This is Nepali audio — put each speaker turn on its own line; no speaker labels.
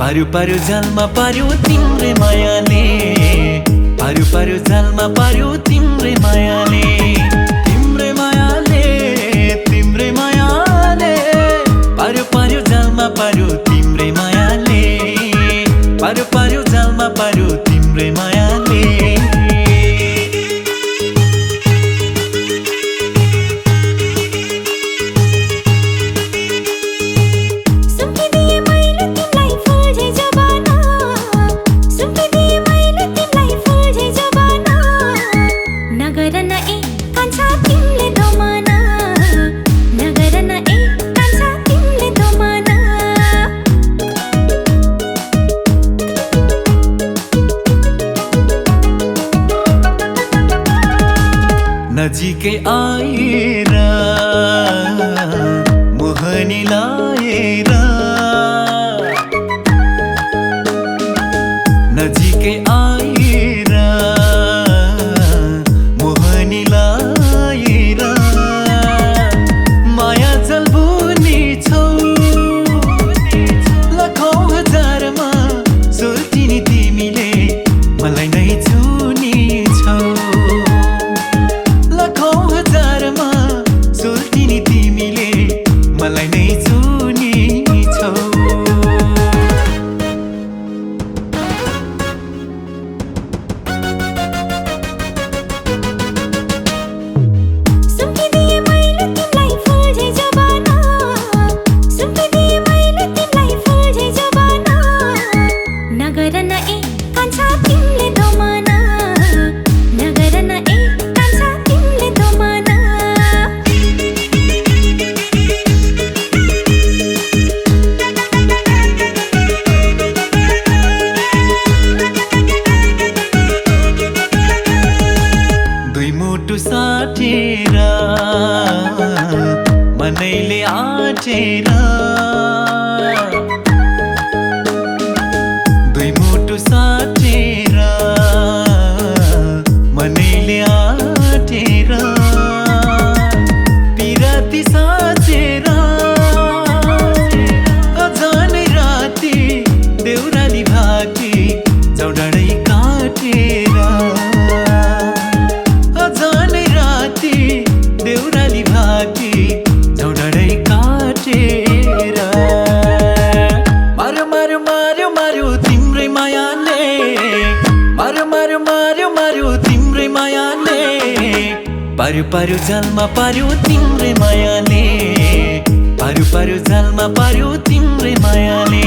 पारु पारु जालमा पार्यो तिम्रै मायाले, पारु पारु जालमा पार्यो तिम्रै मायाले, तिम्रै मायाले, तिम्रै मायाले, पारु पारु जालमा पार्यो तिम्रै मायाले, पारु पारु जालमा पार्यो तिम्रै मायाले। नजिकै आएर मोहनी लाएर, नजिकै आएर मोहनी लाएर, माया जल बुनी छौ लाखौं हजारमा सोल्टिनी तिमीले मलाई नै छुनी छौ, मलाई नै छुनी छौ।
सुम्पिदिए मैले तिमीलाई फुल झै जवाना, सुम्पिदिए मैले तिमीलाई फुल झै जवाना, नगर न ए कान्छा तिमीले दोमाना, नगर न ए कान्छा तिमीले दोमाना।
मुटु साटेर मनैले आटेर, दुई मुटु साटेर मनैले आटेर, पिराती साचेर अझनै राति देउराली भाकी चौडाँडै काटेर, देउराली भाकी चौडाँडै काटेर, मार्यो मार्यो मार्यो मार्यो तिम्रै मायाले, मार्यो मार्यो मार्यो मार्यो तिम्रै मायाले, पारु पारु जालमा पार्यो तिम्रै मायाले, पारु पारु जालमा पार्यो तिम्रै मायाले।